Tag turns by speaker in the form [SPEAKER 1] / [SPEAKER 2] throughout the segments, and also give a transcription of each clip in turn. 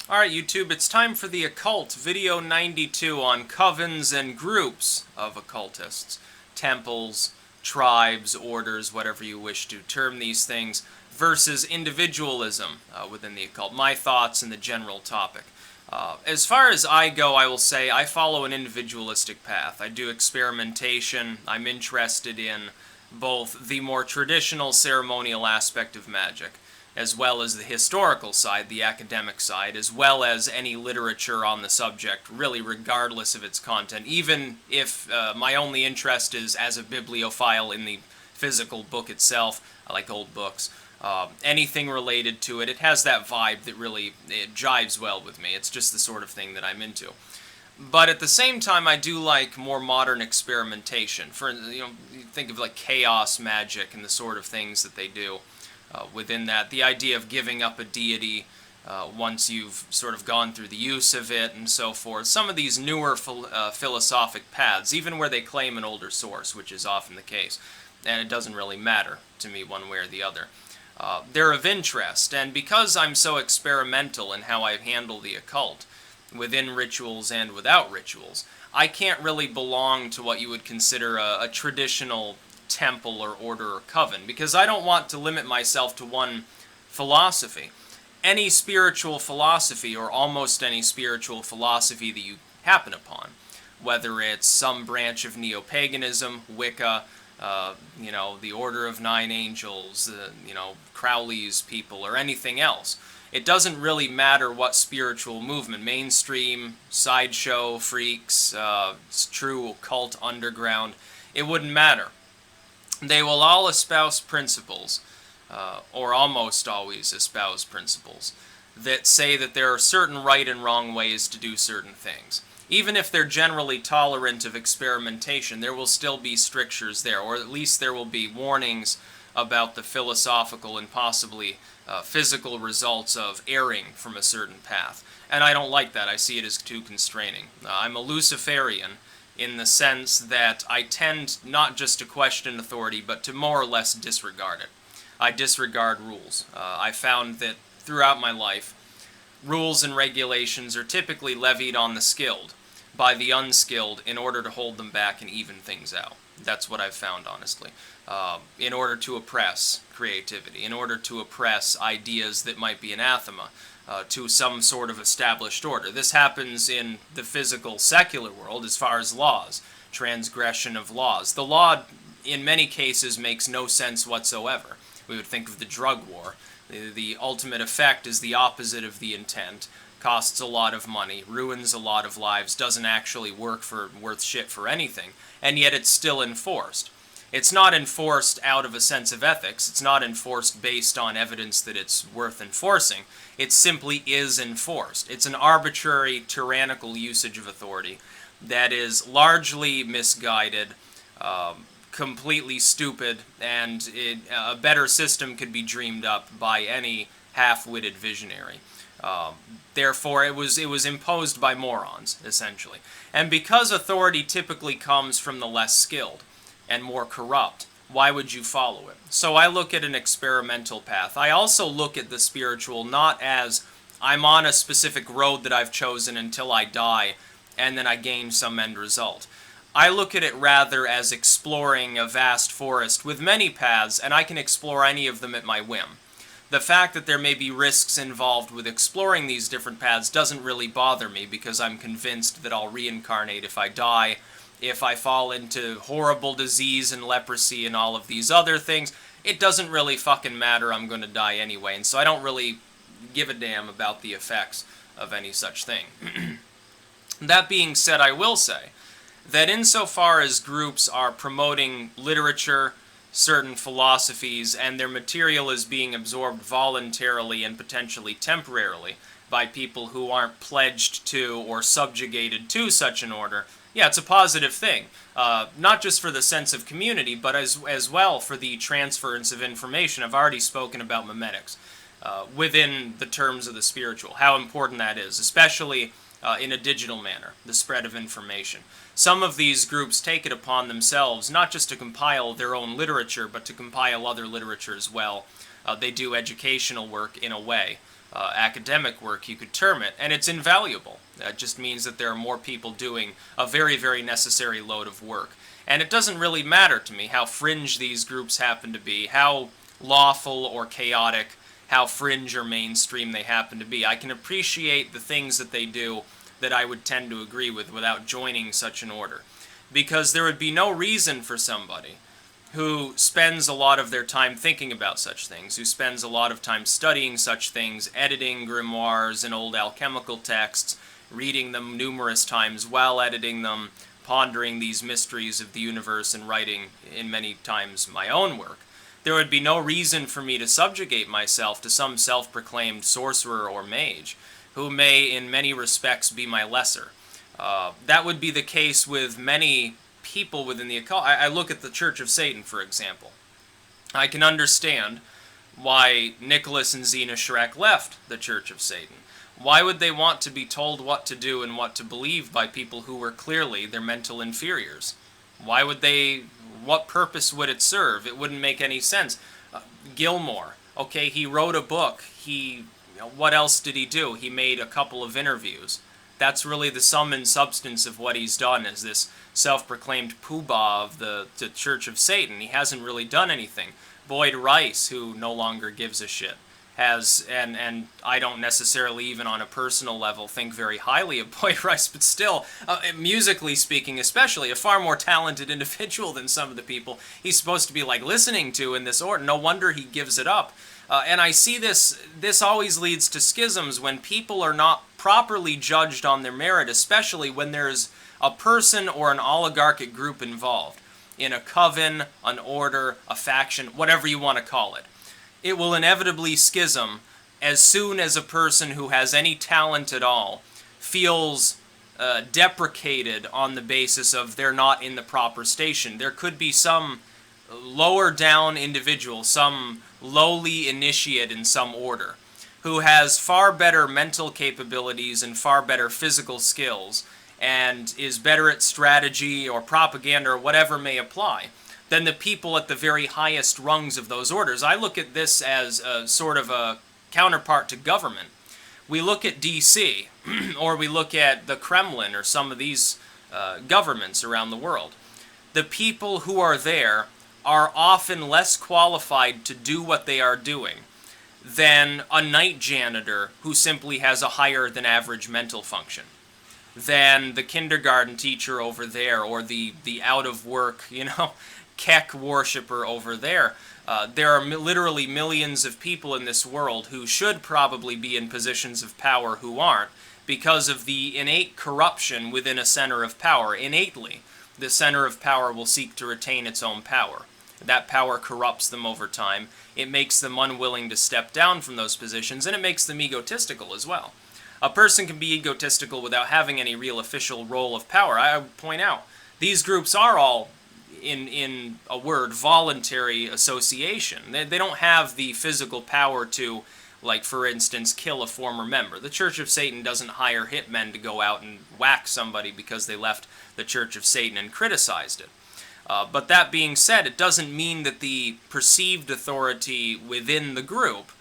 [SPEAKER 1] Alright YouTube, it's time for the Occult, video 92 on covens and groups of occultists. Temples, tribes, orders, whatever you wish to term these things, versus individualism within the occult. My thoughts on the general topic. As far as I go, I will say I follow an individualistic path. I do experimentation. I'm interested in both the more traditional ceremonial aspect of magic, as well as the historical side, the academic side, as well as any literature on the subject, really regardless of its content, even if my only interest is as a bibliophile in the physical book itself. I like old books. Anything related to it, it has that vibe that really, it jives well with me. It's just the sort of thing that I'm into. But at the same time, I do like more modern experimentation. For, think of like chaos magic and the sort of things that they do. Within that, the idea of giving up a deity once you've sort of gone through the use of it and so forth. Some of these newer philosophic paths, even where they claim an older source, which is often the case, and it doesn't really matter to me one way or the other. They're of interest, and because I'm so experimental in how I handle the occult, within rituals and without rituals, I can't really belong to what you would consider a traditional temple or order or coven, because I don't want to limit myself to one philosophy. Any spiritual philosophy, or almost any spiritual philosophy that you happen upon, whether it's some branch of neo-paganism, Wicca, the Order of Nine Angels, Crowley's people, or anything else. It doesn't really matter what spiritual movement, mainstream, sideshow, freaks, true occult underground, it wouldn't matter. They will all espouse principles, or almost always espouse principles, that say that there are certain right and wrong ways to do certain things. Even if they're generally tolerant of experimentation, there will still be strictures there, or at least there will be warnings about the philosophical and possibly physical results of erring from a certain path. And I don't like that. I see it as too constraining. I'm a Luciferian, in the sense that I tend not just to question authority, but to more or less disregard it. I disregard rules. I found that throughout my life, rules and regulations are typically levied on the skilled by the unskilled in order to hold them back and even things out. That's what I've found, honestly. In order to oppress creativity, in order to oppress ideas that might be anathema to some sort of established order. This happens in the physical, secular world as far as laws, transgression of laws. The law, in many cases, makes no sense whatsoever. We would think of the drug war. The ultimate effect is the opposite of the intent, costs a lot of money, ruins a lot of lives, doesn't actually worth shit for anything, and yet it's still enforced. It's not enforced out of a sense of ethics. It's not enforced based on evidence that it's worth enforcing. It simply is enforced. It's an arbitrary, tyrannical usage of authority that is largely misguided, completely stupid, and a better system could be dreamed up by any half-witted visionary. Therefore, it was imposed by morons, essentially. And because authority typically comes from the less skilled and more corrupt, why would you follow it? So I look at an experimental path. I also look at the spiritual not as I'm on a specific road that I've chosen until I die, and then I gain some end result. I look at it rather as exploring a vast forest with many paths, and I can explore any of them at my whim. The fact that there may be risks involved with exploring these different paths doesn't really bother me, because I'm convinced that I'll reincarnate if I die. If I fall into horrible disease and leprosy and all of these other things, it doesn't really fucking matter. I'm going to die anyway, and so I don't really give a damn about the effects of any such thing. That being said, I will say that insofar as groups are promoting literature, certain philosophies, and their material is being absorbed voluntarily and potentially temporarily by people who aren't pledged to or subjugated to such an order, yeah, it's a positive thing. Not just for the sense of community, but as well for the transference of information. I've already spoken about memetics within the terms of the spiritual, how important that is, especially in a digital manner, the spread of information. Some of these groups take it upon themselves not just to compile their own literature, but to compile other literature as well. They do educational work in a way. academic work, you could term it, and it's invaluable. That just means that there are more people doing a very, very necessary load of work. And it doesn't really matter to me how fringe these groups happen to be, how lawful or chaotic, how fringe or mainstream they happen to be. I can appreciate the things that they do that I would tend to agree with without joining such an order. Because there would be no reason for somebody who spends a lot of their time thinking about such things, who spends a lot of time studying such things, editing grimoires and old alchemical texts, reading them numerous times while editing them, pondering these mysteries of the universe and writing, in many times, my own work. There would be no reason for me to subjugate myself to some self-proclaimed sorcerer or mage, who may, in many respects, be my lesser. That would be the case with many people within the occult. I look at the Church of Satan, for example. I can understand why Nicholas and Zena Shrek left the Church of Satan. Why would they want to be told what to do and what to believe by people who were clearly their mental inferiors? Why would they, what purpose would it serve? It wouldn't make any sense. Gilmore, okay, he wrote a book. What else did he do? He made a couple of interviews. That's really the sum and substance of what he's done as this self-proclaimed poobah of the Church of Satan. He hasn't really done anything. Boyd Rice, who no longer gives a shit, has, and I don't necessarily even on a personal level think very highly of Boyd Rice, but still, musically speaking especially, a far more talented individual than some of the people he's supposed to be like listening to in this order. No wonder he gives it up. And I see this always leads to schisms when people are not properly judged on their merit, especially when there's a person or an oligarchic group involved in a coven, an order, a faction, whatever you want to call it. It will inevitably schism as soon as a person who has any talent at all feels deprecated on the basis of they're not in the proper station. There could be some lower down individual, some lowly initiate in some order, who has far better mental capabilities and far better physical skills and is better at strategy or propaganda or whatever may apply than the people at the very highest rungs of those orders. I look at this as a sort of a counterpart to government. We look at DC, or we look at the Kremlin or some of these governments around the world. The people who are there are often less qualified to do what they are doing than a night janitor who simply has a higher than average mental function, than the kindergarten teacher over there, or the out of work, Kek worshiper over there. There are literally millions of people in this world who should probably be in positions of power who aren't, because of the innate corruption within a center of power. Innately, the center of power will seek to retain its own power. That power corrupts them over time. It makes them unwilling to step down from those positions, and it makes them egotistical as well. A person can be egotistical without having any real official role of power. I would point out, these groups are all, in a word, voluntary association. They don't have the physical power to, like, for instance, kill a former member. The Church of Satan doesn't hire hitmen to go out and whack somebody because they left the Church of Satan and criticized it. But that being said, it doesn't mean that the perceived authority within the group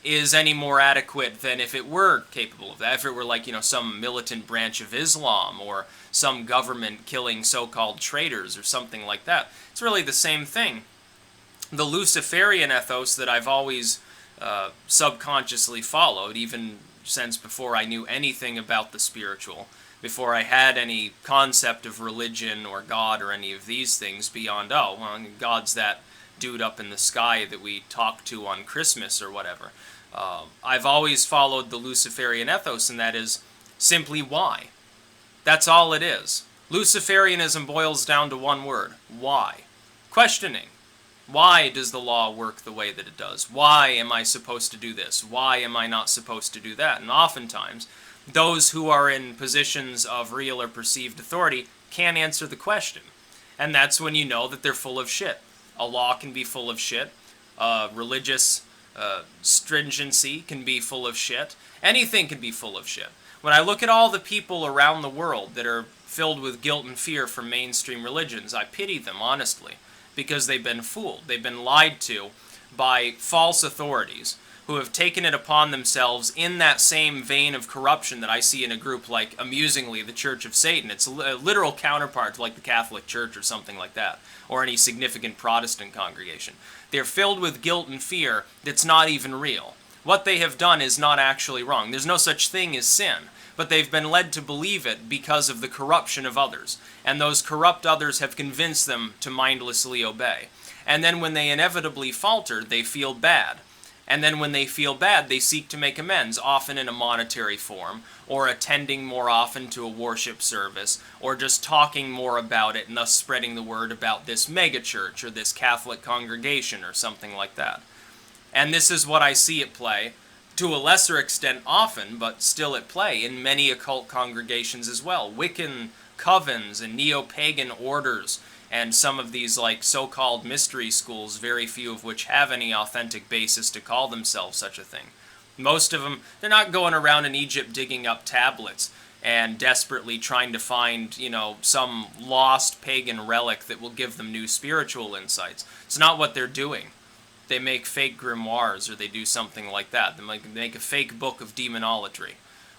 [SPEAKER 1] is any more adequate than if it were capable of that. If it were like, some militant branch of Islam or some government killing so-called traitors or something like that. It's really the same thing. The Luciferian ethos that I've always subconsciously followed, even since before I knew anything about the spiritual, before I had any concept of religion or God or any of these things beyond, God's that dude up in the sky that we talk to on Christmas or whatever. I've always followed the Luciferian ethos, and that is simply why. That's all it is. Luciferianism boils down to one word: why. Questioning. Why does the law work the way that it does? Why am I supposed to do this? Why am I not supposed to do that? And oftentimes, those who are in positions of real or perceived authority can't answer the question. And that's when you know that they're full of shit. A law can be full of shit. Religious stringency can be full of shit. Anything can be full of shit. When I look at all the people around the world that are filled with guilt and fear from mainstream religions, I pity them, honestly, because they've been fooled. They've been lied to by false authorities who have taken it upon themselves in that same vein of corruption that I see in a group like, amusingly, the Church of Satan. It's a literal counterpart to like the Catholic Church or something like that, or any significant Protestant congregation. They're filled with guilt and fear that's not even real. What they have done is not actually wrong. There's no such thing as sin, but they've been led to believe it because of the corruption of others, and those corrupt others have convinced them to mindlessly obey. And then when they inevitably falter, they feel bad. And then when they feel bad, they seek to make amends, often in a monetary form, or attending more often to a worship service, or just talking more about it and thus spreading the word about this megachurch or this Catholic congregation or something like that. And this is what I see at play, to a lesser extent often, but still at play, in many occult congregations as well. Wiccan covens and neo-pagan orders, and some of these like so-called mystery schools, very few of which have any authentic basis to call themselves such a thing. Most of them, they're not going around in Egypt digging up tablets and desperately trying to find, some lost pagan relic that will give them new spiritual insights. It's not what they're doing. They make fake grimoires, or they do something like that. They make a fake book of demonolatry.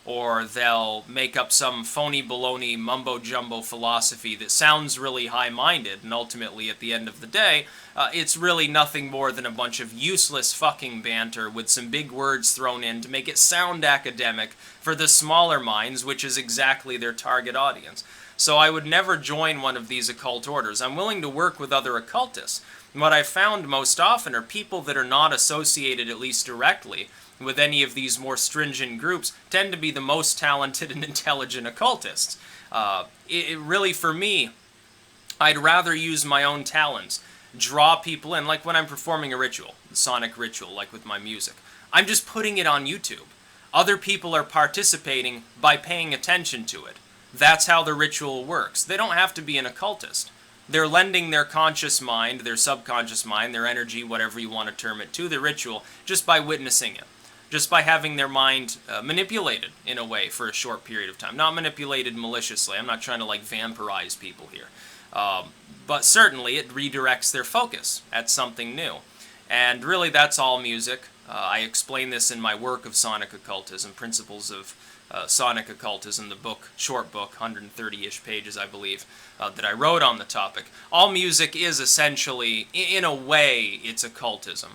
[SPEAKER 1] Or they'll make up some phony baloney mumbo-jumbo philosophy that sounds really high-minded, and ultimately, at the end of the day, it's really nothing more than a bunch of useless fucking banter with some big words thrown in to make it sound academic for the smaller minds, which is exactly their target audience. So I would never join one of these occult orders. I'm willing to work with other occultists. And what I've found most often are people that are not associated, at least directly, with any of these more stringent groups tend to be the most talented and intelligent occultists. Really, for me, I'd rather use my own talents, draw people in, like when I'm performing a ritual, the sonic ritual, like with my music. I'm just putting it on YouTube. Other people are participating by paying attention to it. That's how the ritual works. They don't have to be an occultist. They're lending their conscious mind, their subconscious mind, their energy, whatever you want to term it, to the ritual just by witnessing it. Just by having their mind manipulated, in a way, for a short period of time. Not manipulated maliciously. I'm not trying to, vampirize people here. But certainly it redirects their focus at something new. And really, that's all music. I explain this in my work of Sonic Occultism, Principles of Sonic Occultism, the book, short book, 130-ish pages, I believe, that I wrote on the topic. All music is essentially, in a way, it's occultism.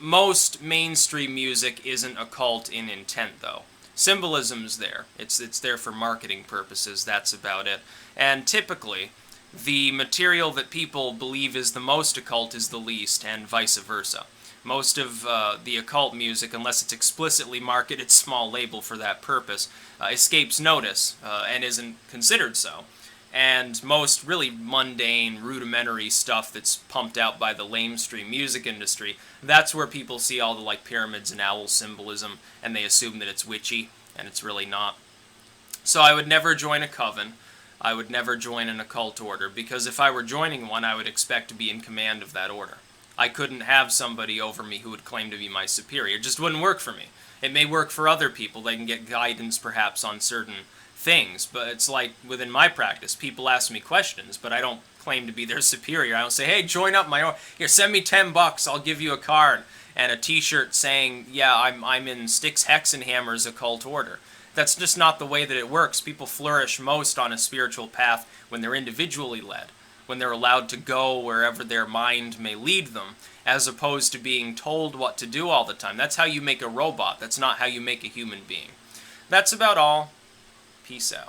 [SPEAKER 1] Most mainstream music isn't occult in intent, though. Symbolism's there. It's there for marketing purposes. That's about it. And typically, the material that people believe is the most occult is the least, and vice versa. Most of the occult music, unless it's explicitly marketed small label for that purpose, escapes notice and isn't considered so. And most really mundane, rudimentary stuff that's pumped out by the lamestream music industry, that's where people see all the pyramids and owl symbolism, and they assume that it's witchy, and it's really not. So I would never join a coven. I would never join an occult order, because if I were joining one, I would expect to be in command of that order. I couldn't have somebody over me who would claim to be my superior. It just wouldn't work for me. It may work for other people. They can get guidance, perhaps, on certain things, but it's like within my practice, people ask me questions, but I don't claim to be their superior. I don't say, hey, join up my own, here, send me $10, I'll give you a card and a t-shirt saying, yeah, I'm in Styx Hexenhammer's occult order. That's just not the way that it works. People flourish most on a spiritual path when they're individually led, when they're allowed to go wherever their mind may lead them, as opposed to being told what to do all the time. That's how you make a robot. That's not how you make a human being. That's about all. Peace out.